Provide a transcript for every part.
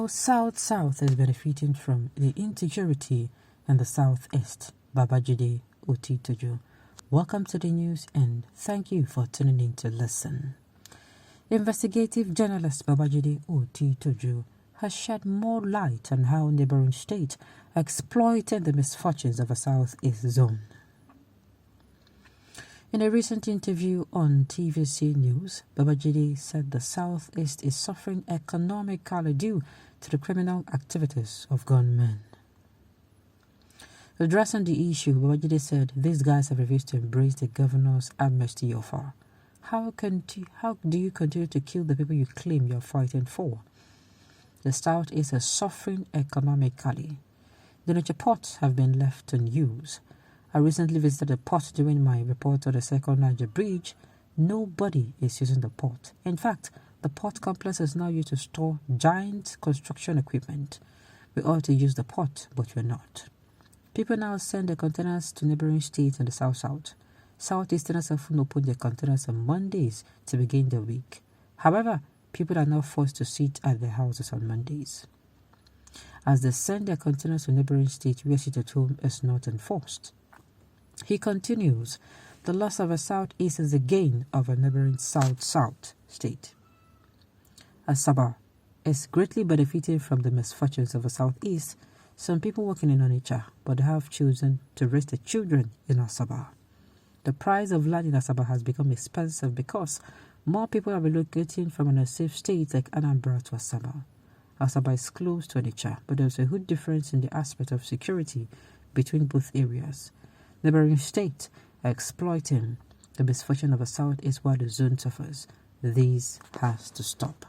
South is benefiting from the insecurity in the southeast. Babajide Otitoju. Welcome to the news and thank you for tuning in to listen. Investigative journalist Babajide Otitoju has shed more light on how neighboring states exploited the misfortunes of a southeast zone. In a recent interview on TVC News, Babajide said the southeast is suffering economically due to the criminal activities of gunmen. Addressing the issue, Babajide said these guys have refused to embrace the governor's amnesty offer. How do you continue to kill the people you claim you're fighting for? The southeast is suffering economically. The nature ports have been left unused. I recently visited the port during my report on the 2nd Bridge. Nobody is using the port. In fact, the port complex is now used to store giant construction equipment. We ought to use the port, but we're not. People now send their containers to neighboring states in the south. Southeasterners often open their containers on Mondays to begin the week. However, people are now forced to sit at their houses on Mondays. As they send their containers to neighboring states where sit at home is not enforced. He continues, the loss of a southeast is the gain of a neighboring south state. Asaba is greatly benefiting from the misfortunes of a southeast. Some people working in Onitsha, but have chosen to raise their children in Asaba. The price of land in Asaba has become expensive because more people are relocating from an unsafe state like Anambra to Asaba. Asaba is close to Onitsha, but there's a huge difference in the aspect of security between both areas. Neighboring states are exploiting the misfortune of a southeast while the zone suffers. This has to stop.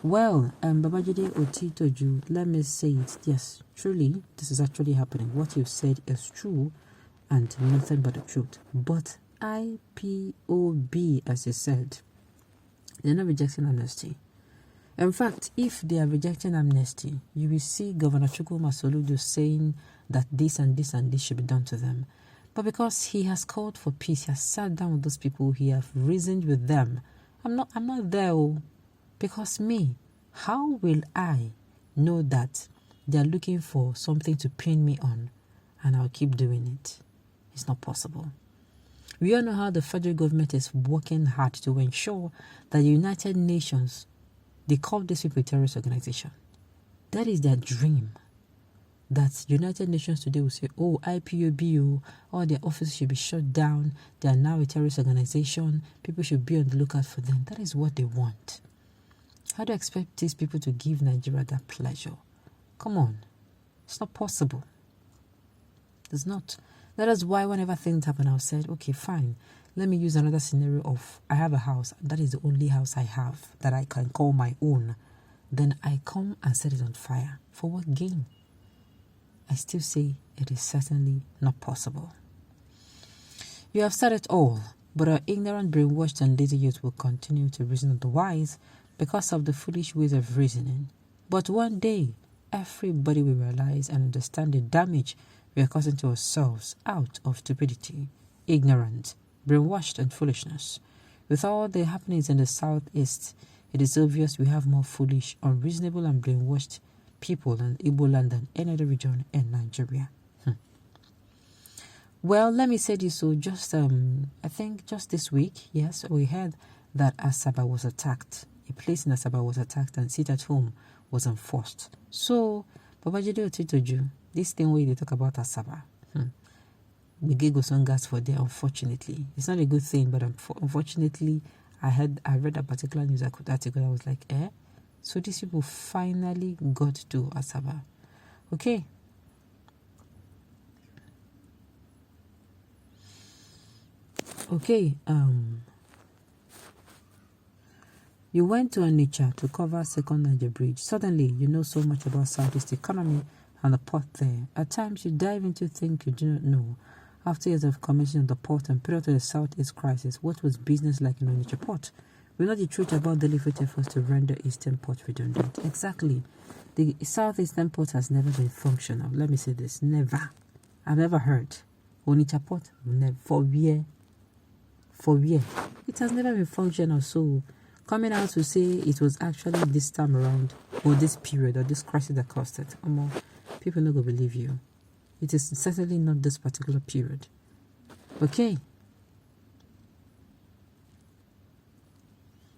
Well, Babajide Otitoju, let me say it. Yes, truly, this is actually happening. What you said is true and nothing but the truth. But Ipob, as you said, they're not rejecting amnesty. In fact, if they are rejecting amnesty, you will see Governor Chukwuma Soludo saying that this and this and this should be done to them. But because he has called for peace, he has sat down with those people, he has reasoned with them. I'm not there, because me, how will I know that they are looking for something to pin me on and I'll keep doing it? It's not possible. We all know how the federal government is working hard to ensure that the United Nations, they call this people a terrorist organization. That is their dream. That United Nations today will say, oh, IPOB, all their offices should be shut down. They are now a terrorist organization. People should be on the lookout for them. That is what they want. How do you expect these people to give Nigeria that pleasure? Come on. It's not possible. It's not. That is why whenever things happen, I've said, okay, fine. Let me use another scenario of I have a house. That is the only house I have that I can call my own. Then I come and set it on fire. For what gain? I still say it is certainly not possible. You have said it all, but our ignorant, brainwashed and lazy youth will continue to reason otherwise because of the foolish ways of reasoning. But one day, everybody will realize and understand the damage we are causing to ourselves out of stupidity, ignorance, brainwashed and foolishness. With all the happenings in the southeast, it is obvious we have more foolish, unreasonable and brainwashed people in Igbo land than any other region in Nigeria. Well, let me say this. So I think just this week, yes, we heard that Asaba was attacked. A place in Asaba was attacked and sit at home was enforced. So, Babajide Otitoju, this thing where they talk about Asaba, we gave some gas for there, unfortunately. It's not a good thing, but unfortunately, I read a particular news article. I was like, so these people finally got to Asaba. Okay. Okay. You went to Onitsha to cover 2nd Bridge. Suddenly, you know so much about Southeast economy and the port there. At times, you dive into things you do not know. After years of commissioning the port and period of the Southeast crisis, what was business like in Onitsha port? We know the truth about deliberate efforts to render Eastern Port redundant. Exactly. The Southeastern Port has never been functional. Let me say this. Never. I've never heard. Onitsha Port, never. For year. It has never been functional. So coming out to say it was actually this time around, or this period, or this crisis that caused it. People not gonna believe you. It is certainly not this particular period. Okay.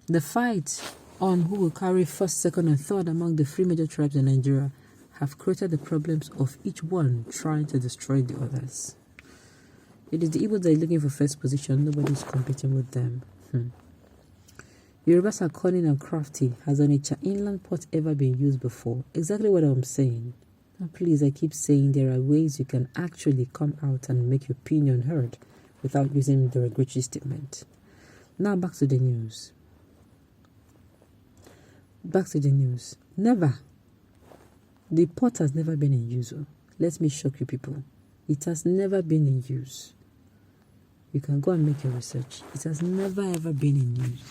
The fight on who will carry first, second, and third among the three major tribes in Nigeria have created the problems of each one trying to destroy the others. It is the Ipob that are looking for first position. Nobody is competing with them. Yorubas are cunning and crafty. Has Onitsha inland port ever been used before? Exactly what I'm saying. And please, I keep saying there are ways you can actually come out and make your opinion heard without using the derogatory statement. Now back to the news. Never. The port has never been in use. Let me shock you people. It has never been in use. You can go and make your research. It has never ever been in use.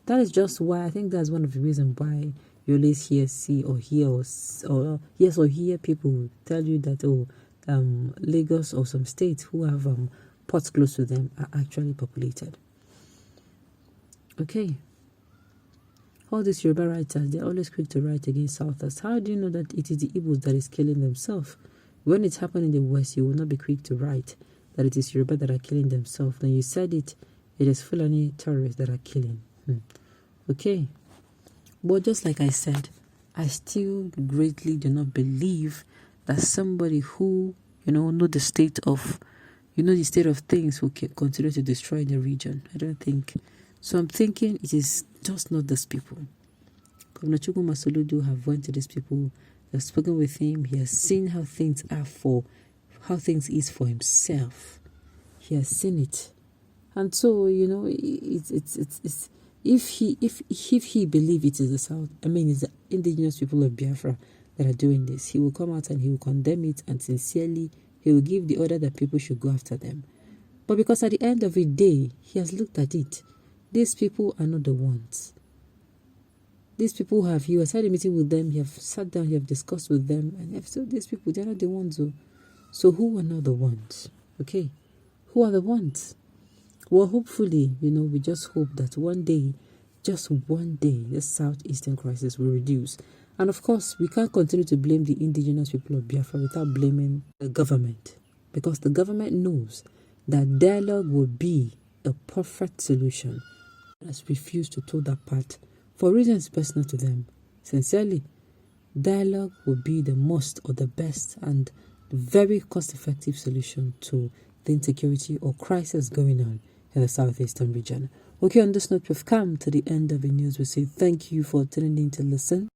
That is just why I think that's one of the reasons why you always hear people tell you that Lagos or some states who have ports close to them are actually populated. Okay. All these Yoruba writers, they're always quick to write against Southers. How do you know that it is the Igbos that is killing themselves? When it's happening in the West, you will not be quick to write that it is Yoruba that are killing themselves. Then you said it is Fulani terrorists that are killing. Okay. But just like I said, I still greatly do not believe that somebody who, know the state of things will continue to destroy the region. I don't think. So I'm thinking it is just not these people. Governor Chukwu Masoludu have went to these people, they've spoken with him, he has seen how things is for himself. He has seen it. And so, it's if he believes it is the South, it's the indigenous people of Biafra that are doing this, he will come out and he will condemn it, and sincerely he will give the order that people should go after them. But because at the end of the day, he has looked at it. These people are not the ones. These people you have had a meeting with them, you have sat down, you have discussed with them, and you have told these people, they're not the ones. So who are not the ones? Okay? Who are the ones? Well, hopefully, we just hope that one day, just one day, the Southeastern crisis will reduce. And of course, we can't continue to blame the indigenous people of Biafra without blaming the government. Because the government knows that dialogue will be a perfect solution. Has refused to toe that path for reasons personal to them. Sincerely, dialogue will be the most or the best and very cost-effective solution to the insecurity or crisis going on in the Southeastern region. Okay, on this note, we've come to the end of the news. We say thank you for tuning in to listen.